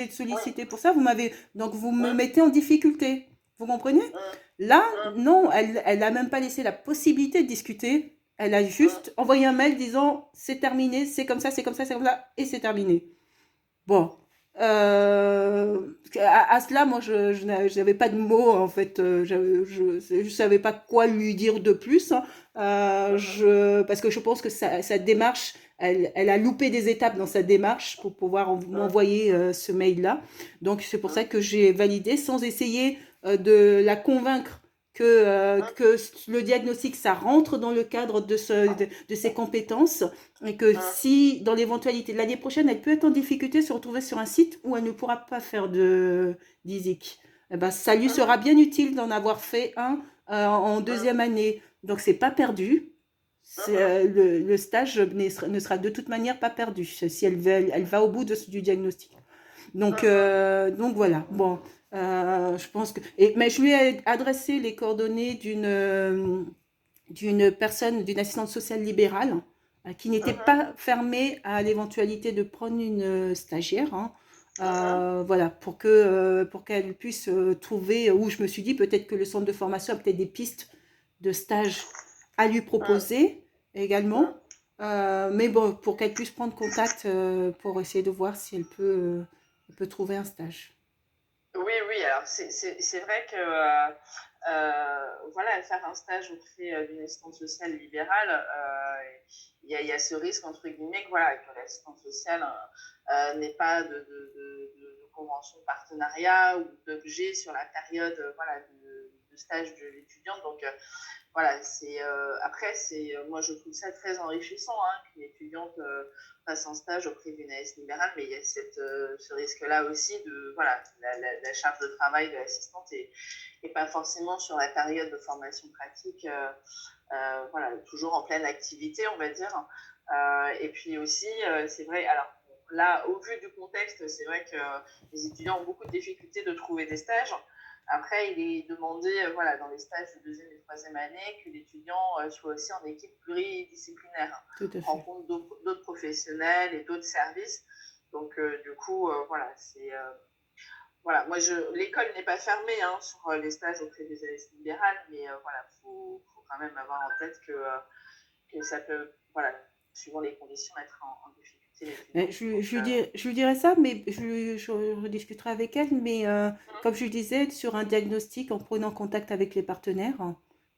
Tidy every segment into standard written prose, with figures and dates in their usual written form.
Oui. sollicité pour ça, donc vous me mettez en difficulté. Vous comprenez? Mm, Là, mm, non, elle a même pas laissé la possibilité de discuter. Elle a mm, juste envoyé un mail disant c'est terminé, c'est comme ça, c'est comme ça, c'est comme ça, et c'est terminé. Bon. À cela, moi, je n'avais pas de mots, en fait. Je savais pas quoi lui dire de plus, hein. mm, Parce que je pense que sa démarche, elle a loupé des étapes dans sa démarche pour pouvoir mm, m'envoyer ce mail-là. Donc, c'est pour ça mm, que j'ai validé sans essayer de la convaincre mm, que le diagnostic, ça rentre dans le cadre de ses compétences et que mm, si, dans l'éventualité, l'année prochaine, elle peut être en difficulté, se retrouver sur un site où elle ne pourra pas faire d'ISIC, eh ben, ça lui mm, sera bien utile d'en avoir fait un en mm, deuxième année. Donc, c'est pas perdu. mm, Le stage ne sera de toute manière pas perdu si elle va au bout du diagnostic. Donc voilà. Bon, je pense que. Mais je lui ai adressé les coordonnées d'une personne, d'une assistante sociale libérale, qui n'était mm, pas fermée à l'éventualité de prendre une stagiaire, hein. mm, Voilà, pour qu'elle puisse trouver, où je me suis dit peut-être que le centre de formation a peut-être des pistes de stage à lui mm, proposer mm. également. Mais bon, pour qu'elle puisse prendre contact pour essayer de voir si elle peut trouver un stage. Oui, oui, alors c'est vrai que voilà, faire un stage auprès d'une assistante sociale libérale, il y a ce risque, entre guillemets, que, voilà, que l'assistante sociale n'ait pas de convention de partenariat ou d'objet sur la période voilà, de stage de l'étudiante. Donc, voilà, après, moi je trouve ça très enrichissant hein, qu'une étudiante fasse un stage auprès d'une AS libérale, mais il y a ce risque-là aussi de, voilà, la charge de travail de l'assistante et pas forcément sur la période de formation pratique, voilà, toujours en pleine activité, on va dire. Et puis aussi, c'est vrai, alors là, au vu du contexte, c'est vrai que les étudiants ont beaucoup de difficultés de trouver des stages. Après, il est demandé, voilà, dans les stages de deuxième et troisième année, que l'étudiant soit aussi en équipe pluridisciplinaire, Tout à fait. rencontre d'autres professionnels et d'autres services. Donc, du coup, voilà, voilà, moi, l'école n'est pas fermée hein, sur les stages auprès des AS libérales, mais voilà, faut quand même avoir en tête que ça peut, voilà, suivant les conditions, être en difficulté l'étudiant. Donc, Je lui dirai ça, mais je rediscuterai avec elle. Mais comme je lui disais, sur un diagnostic, en prenant contact avec les partenaires,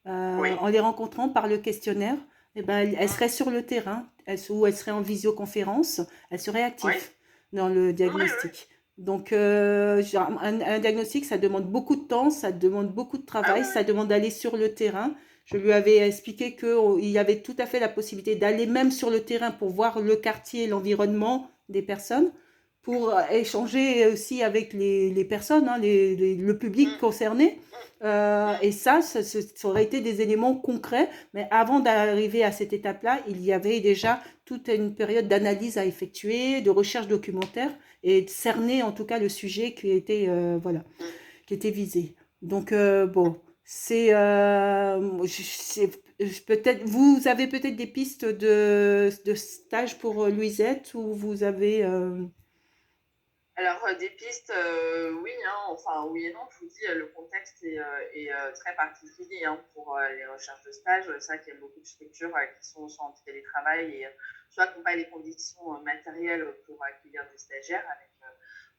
oui, en les rencontrant par le questionnaire, eh ben, elle serait sur le terrain, ou elle serait en visioconférence, elle serait oui, active dans le oui, oui. diagnostic. Donc, un diagnostic, ça demande beaucoup de temps, ça demande beaucoup de Ah travail, oui, ça oui. demande d'aller sur le terrain. Je lui avais expliqué qu'il y avait tout à fait la possibilité d'aller même sur le terrain pour voir le quartier, l'environnement des personnes, pour échanger aussi avec les personnes, hein, le public Mm, concerné. mm, Et ça aurait été des éléments concrets. Mais avant d'arriver à cette étape-là, il y avait déjà toute une période d'analyse à effectuer, de recherche documentaire et de cerner en tout cas le sujet voilà, mm. qui était visé. Donc, bon, peut-être, vous avez peut-être des pistes de stage pour Louisette ou vous avez. Alors, des pistes, oui, hein, enfin, oui et non, je vous dis, le contexte est très particulier hein, pour les recherches de stage. C'est vrai qu'il y a beaucoup de structures qui sont soit en télétravail et soit qui n'ont pas les conditions matérielles pour accueillir des stagiaires avec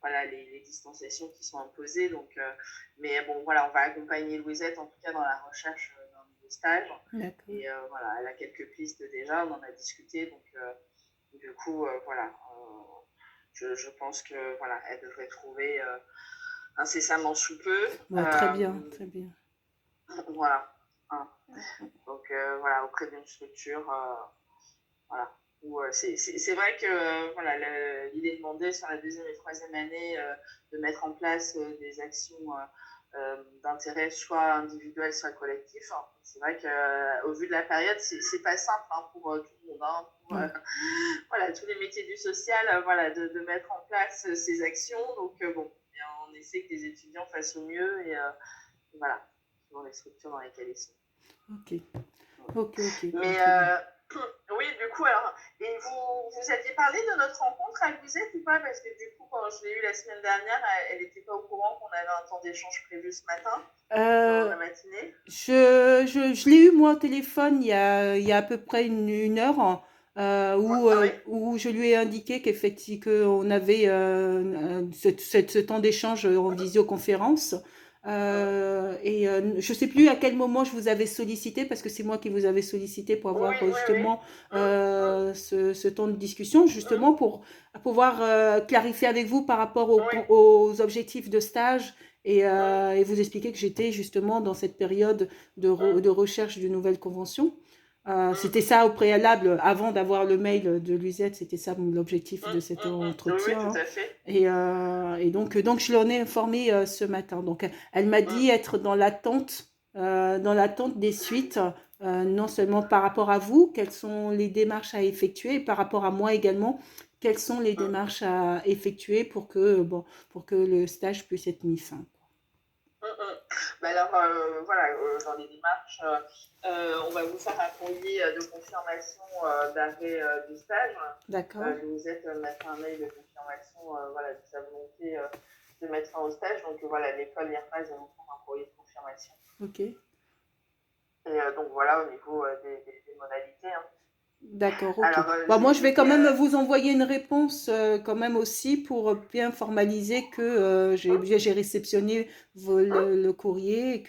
voilà, les distanciations qui sont imposées. Donc, mais bon, voilà, on va accompagner Louisette en tout cas dans la recherche d'un nouveau stage. D'accord. Et voilà, elle a quelques pistes déjà, on en a discuté. Donc, du coup, voilà. Je pense que voilà, elle devrait trouver incessamment sous peu. Bon, très bien, très bien. Voilà. Hein. Donc voilà, auprès d'une structure, voilà. C'est vrai que voilà, il est demandé sur la deuxième et troisième année de mettre en place des actions d'intérêt soit individuel, soit collectif. Hein. C'est vrai qu'au vu de la période, c'est pas simple hein, pour tout le monde. Hein, pour, Ouais. voilà, tous les métiers du social, voilà, de mettre en place ces actions. Donc, bon, on essaie que les étudiants fassent au mieux et voilà, dans les structures dans lesquelles ils sont. Ok, ok, ok. Bon, Mais très bien. Oui, du coup, alors, et vous aviez parlé de notre rencontre à Louisette ou pas? Parce que du coup, quand je l'ai eue la semaine dernière, elle n'était pas au courant qu'on avait un temps d'échange prévu ce matin, dans Euh, la matinée. je l'ai eu moi au téléphone il y a à peu près une heure Ouais, ah ouais? où je lui ai indiqué qu'effectivement qu'on avait ce temps d'échange en visioconférence. Je ne sais plus à quel moment je vous avais sollicité parce que c'est moi qui vous avais sollicité pour Oui, avoir oui, oui. justement Hum, hum, ce temps de discussion, hum, justement pour pouvoir clarifier avec vous par rapport oui, aux objectifs de stage hum, et vous expliquer que j'étais justement dans cette période hum, de recherche d'une nouvelle convention. hum, C'était ça au préalable, avant d'avoir le mail de Luisette, c'était ça l'objectif de cet Oui, oui, entretien. tout Hein. à fait. Donc, je l'en ai informée ce matin. Donc, elle m'a Hum, dit être dans l'attente des suites, non seulement par rapport à vous, quelles sont les démarches à effectuer, et par rapport à moi également, quelles sont les hum, démarches à effectuer pour que le stage puisse être mis fin. Bah alors, voilà, dans les démarches, on va vous faire un courrier de confirmation d'arrêt du stage. D'accord. Louisette m'a fait un mail de confirmation voilà, de sa volonté de mettre fin au stage. Donc voilà, l'école IRPAS va vous faire un courrier de confirmation. Ok. Et donc voilà, au niveau des modalités. Hein. D'accord, ok. Alors, Bon, moi, je vais quand j'ai. même vous envoyer une réponse quand même aussi pour bien formaliser que j'ai réceptionné Hein, le courrier et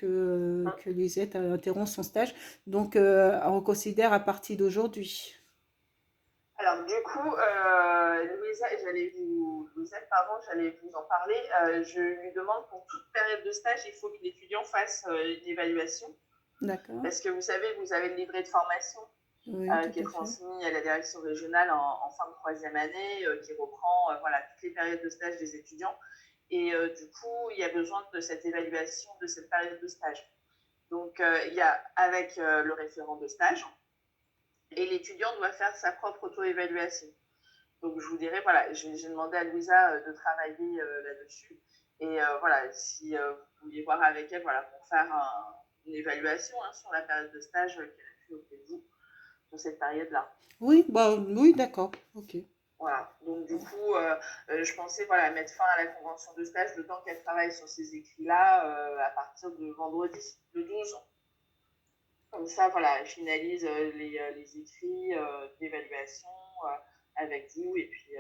hein. que Lisette a interrompu son stage. Donc, on considère à partir d'aujourd'hui. Alors, du coup, Louisette, pardon, j'allais vous en parler. Je lui demande pour toute période de stage, il faut que l'étudiant fasse une évaluation. D'accord. Parce que vous savez, vous avez le livret de formation Oui, tout qui est à fait. transmis à la direction régionale en fin de troisième année, qui reprend voilà, toutes les périodes de stage des étudiants. Et du coup, il y a besoin de cette évaluation de cette période de stage. Donc, il y a avec le référent de stage, et l'étudiant doit faire sa propre auto-évaluation. Donc, je vous dirais, voilà, j'ai demandé à Louisa de travailler là-dessus. Et voilà, si vous pouviez voir avec elle, voilà, pour faire une évaluation hein, sur la période de stage qu'elle a pu auprès de vous sur cette période-là. Oui, bah, oui, d'accord. Ok. Voilà. Donc, du coup, je pensais voilà, mettre fin à la convention de stage le temps qu'elle travaille sur ces écrits-là à partir de vendredi, le 12. Comme ça, voilà, elle finalise les écrits d'évaluation avec vous et puis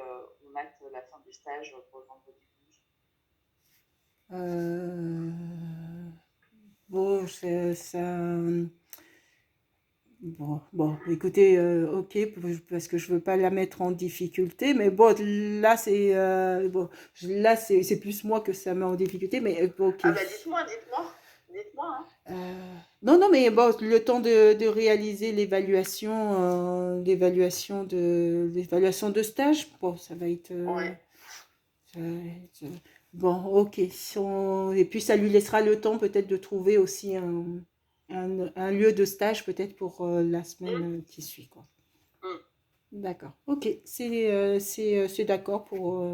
on acte la fin du stage pour le vendredi 12. Euh, bon, bon, écoutez, ok, parce que je veux pas la mettre en difficulté, mais bon, là, c'est plus moi que ça met en difficulté, mais bon, ok. Ah bah dites-moi, hein. Non, non, mais bon, le temps de réaliser l'évaluation de stage, bon, Ouais. ça va être, bon, ok. Et puis ça lui laissera le temps peut-être de trouver aussi un lieu de stage peut-être pour la Mm, semaine qui suit, quoi. mm. D'accord. Ok, c'est d'accord pour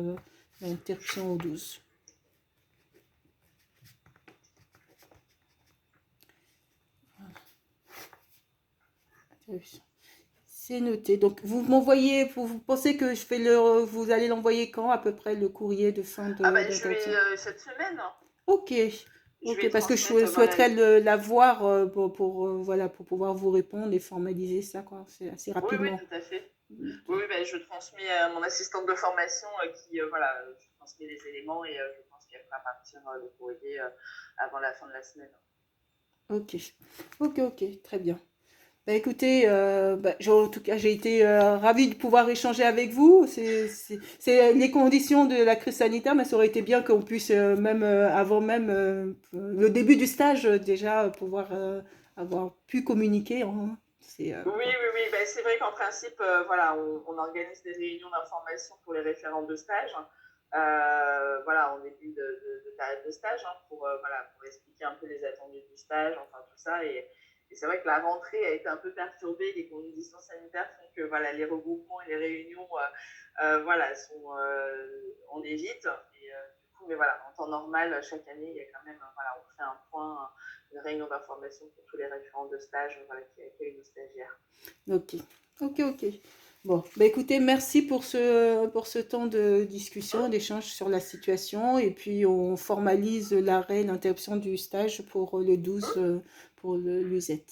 l'interruption au 12. Interruption. C'est noté. Donc, vous pensez que vous allez l'envoyer quand à peu près le courrier de fin Ah bah je vais d'interruption? cette semaine, hein, Ok, je ok, vais parce que je transmettre dans la. souhaiterais la voir voilà, pour pouvoir vous répondre et formaliser ça, quoi, c'est assez Oui, oui, rapidement. tout à fait. Ok. Oui, oui bah, je transmets à mon assistante de formation qui, voilà, je transmets les éléments et je pense qu'elle fera partir le courrier avant la fin de la semaine. Ok, ok, ok, très bien. Bah, écoutez, en tout cas, j'ai été ravie de pouvoir échanger avec vous. C'est les conditions de la crise sanitaire, mais ça aurait été bien qu'on puisse, même avant même le début du stage, déjà pouvoir avoir pu communiquer. Hein. Oui, Bon. oui, oui. Ben, c'est vrai qu'en principe, voilà, on organise des réunions d'information pour les référents de stage. Voilà, en début de période de stage, hein, voilà, pour expliquer un peu les attendus du stage, enfin tout ça. Et c'est vrai que la rentrée a été un peu perturbée. Les conditions sanitaires font que voilà, les regroupements et les réunions voilà, on évite. Et, du coup, mais voilà, en temps normal, chaque année, il y a quand même, voilà, on fait un point, une réunion d'information pour tous les référents de stage, voilà, qui accueillent nos stagiaires. Ok, ok, ok. Bon, bah écoutez, merci pour ce temps de discussion, d'échange sur la situation. Et puis, on formalise l'arrêt, l'interruption du stage pour le 12 pour l'USET.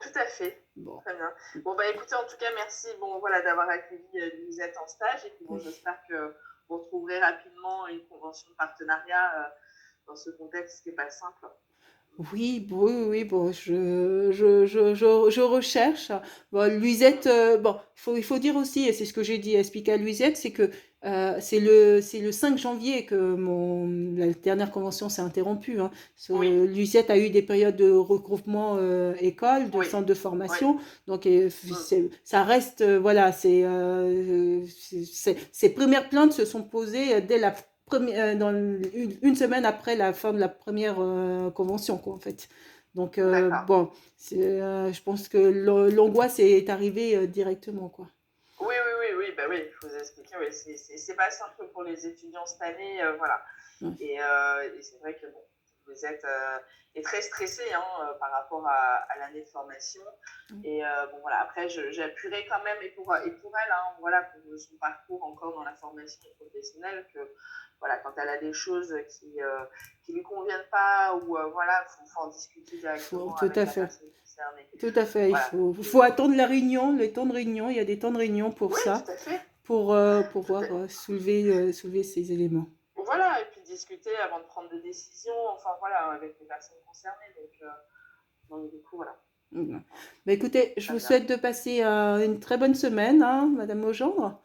Tout à fait. Bon. Très bien. Bon, bah écoutez, en tout cas, merci bon, voilà, d'avoir accueilli l'USET en stage. Et puis, bon, j'espère que vous retrouverez rapidement une convention de partenariat dans ce contexte qui n'est pas simple. Oui, oui, bon, je recherche. Bon, Luisette, bon, il faut dire aussi, et c'est ce que j'ai dit, expliquer à Luisette, c'est que c'est le 5 janvier que la dernière convention s'est interrompue. Hein. Oui, Luisette a eu des périodes de regroupement école, de oui, centre de oui. formation, donc Mm. ça reste, voilà, ces premières plaintes se sont posées dès la dans une semaine après la fin de la première convention, quoi, en fait. Donc, D'accord. bon, je pense que l'angoisse est arrivée directement, quoi. Oui, oui, oui, oui, bah oui, il faut vous expliquer, oui, c'est pas simple pour les étudiants cette année, voilà. Ouais. Et c'est vrai que bon, vous êtes est très stressé hein, par rapport à l'année de formation. Et bon voilà, après j'appuierai quand même et pour elle, hein, voilà, pour son parcours encore dans la formation professionnelle, que voilà, quand elle a des choses qui lui conviennent pas ou voilà, faut en discuter directement Tout avec à la fait. personne concernée. Tout à fait. Voilà. Faut attendre la réunion, le temps de réunion. Il y a des temps de réunion pour Oui, ça, tout à fait. pour Tout pouvoir à- soulever ces éléments. Voilà, et puis discuter avant de prendre des décisions, enfin voilà, avec les personnes concernées. Donc du coup, voilà. Voilà. Bah, écoutez, je Très vous bien. souhaite de passer une très bonne semaine, hein, Madame Legendre.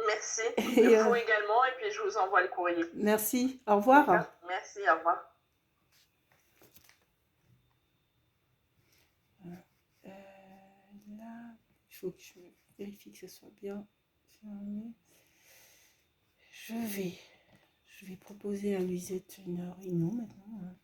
Merci. Et Vous également, et puis je vous envoie le courrier. merci. Au revoir. D'accord. Merci, au revoir. Euh, Là, il faut que je vérifie que ce soit bien fermé. Je vais, je vais proposer à Luisette une réunion maintenant. Hein.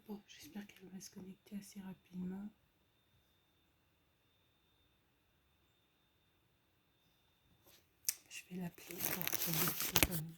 Bon, j'espère qu'elle va se connecter assez rapidement. l'appeler pour qu'elle le